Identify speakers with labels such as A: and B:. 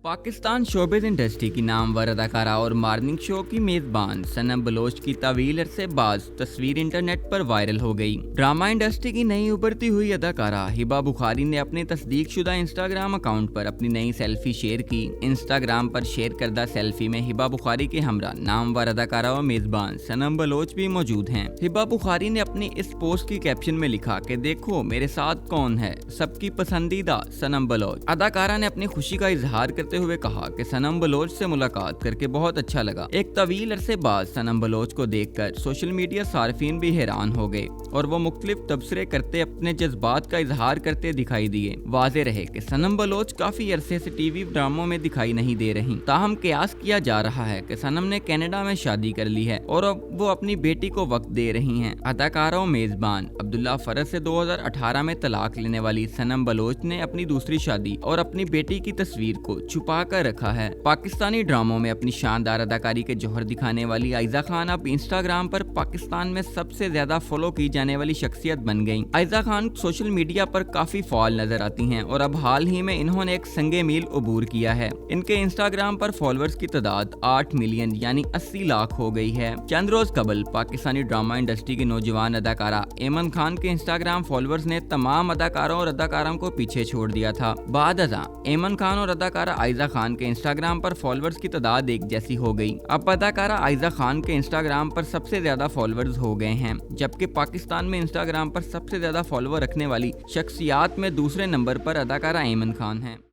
A: Pakistan showbiz industry की नामवर अदाकारा और मॉर्निंग शो की मेजबान सनम बलोच की तवील अरसे बाद तस्वीर इंटरनेट पर वायरल हो गई। ड्रामा इंडस्ट्री की नई उभरती हुई अदाकारा हिबा बुखारी ने अपने तस्दीकशुदा इंस्टाग्राम अकाउंट पर अपनी नई सेल्फी शेयर की। इंस्टाग्राम पर शेयर करदा सेल्फी में हिबा बुखारी के हमरा नामवर अदाकारा और मेजबान सनम बलोच भी मौजूद हैं। हिबा बुखारी ने अपनी इस पोस्ट की कैप्शन में लिखा कि देखो मेरे साथ कौन है, सबकी पसंदीदा सनम बलोच। अदाकारा ने अपनी खुशी का इजहार करते हुए कहा कि सनम बलोच से मुलाकात करके बहुत अच्छा लगा। एक तवील अरसे बाद सनम बलोच को देखकर सोशल मीडिया सार्फिन भी हैरान हो गए और वो मुख्तलिफ तबसरे करते अपने जज्बात का इजहार करते दिखाई दिए। वाज़ेह रहे कि सनम बलोच काफी अरसे से टीवी ड्रामों में दिखाई नहीं दे रही। ताहम कयास किया जा रहा है कि सनम ने कनाडा में शादी कर ली है और अब वो अपनी बेटी को वक्त दे रही हैं। अदाकारा और मेजबान अब्दुल्ला फरज से 2018 में तलाक लेने वाली सनम बलोच ने अपनी दूसरी शादी और अपनी बेटी की तस्वीर को छुपा कर रखा है। पाकिस्तानी ड्रामों में अपनी शानदार अदाकारी के जौहर दिखाने वाली आयजा खान अब इंस्टाग्राम पर पाकिस्तान में सबसे ज्यादा फॉलो की जाने वाली शख्सियत बन गयी। आयजा खान सोशल मीडिया पर काफी फाल नजर आती हैं और अब हाल ही में इन्होंने एक संगे मील अबूर किया है। इनके इंस्टाग्राम पर फॉलोअर्स की तादाद 8 मिलियन यानी 80 लाख हो गई है। चंद रोज कबल पाकिस्तानी ड्रामा इंडस्ट्री के नौजवान अदाकारा एमन खान के इंस्टाग्राम फॉलोअर्स ने तमाम अदाकारों और अदाकारों को पीछे छोड़ दिया था। बाद एमन खान और अदाकारा आयजा खान के इंस्टाग्राम पर फॉलोअर्स की तादाद एक जैसी हो गई। अब अदाकारा आयजा खान के इंस्टाग्राम पर सबसे ज्यादा फॉलोअर्स हो गए हैं, जबकि पाकिस्तान में इंस्टाग्राम पर सबसे ज्यादा फॉलोअर रखने वाली शख्सियात में दूसरे नंबर पर अदाकारा एमन खान है।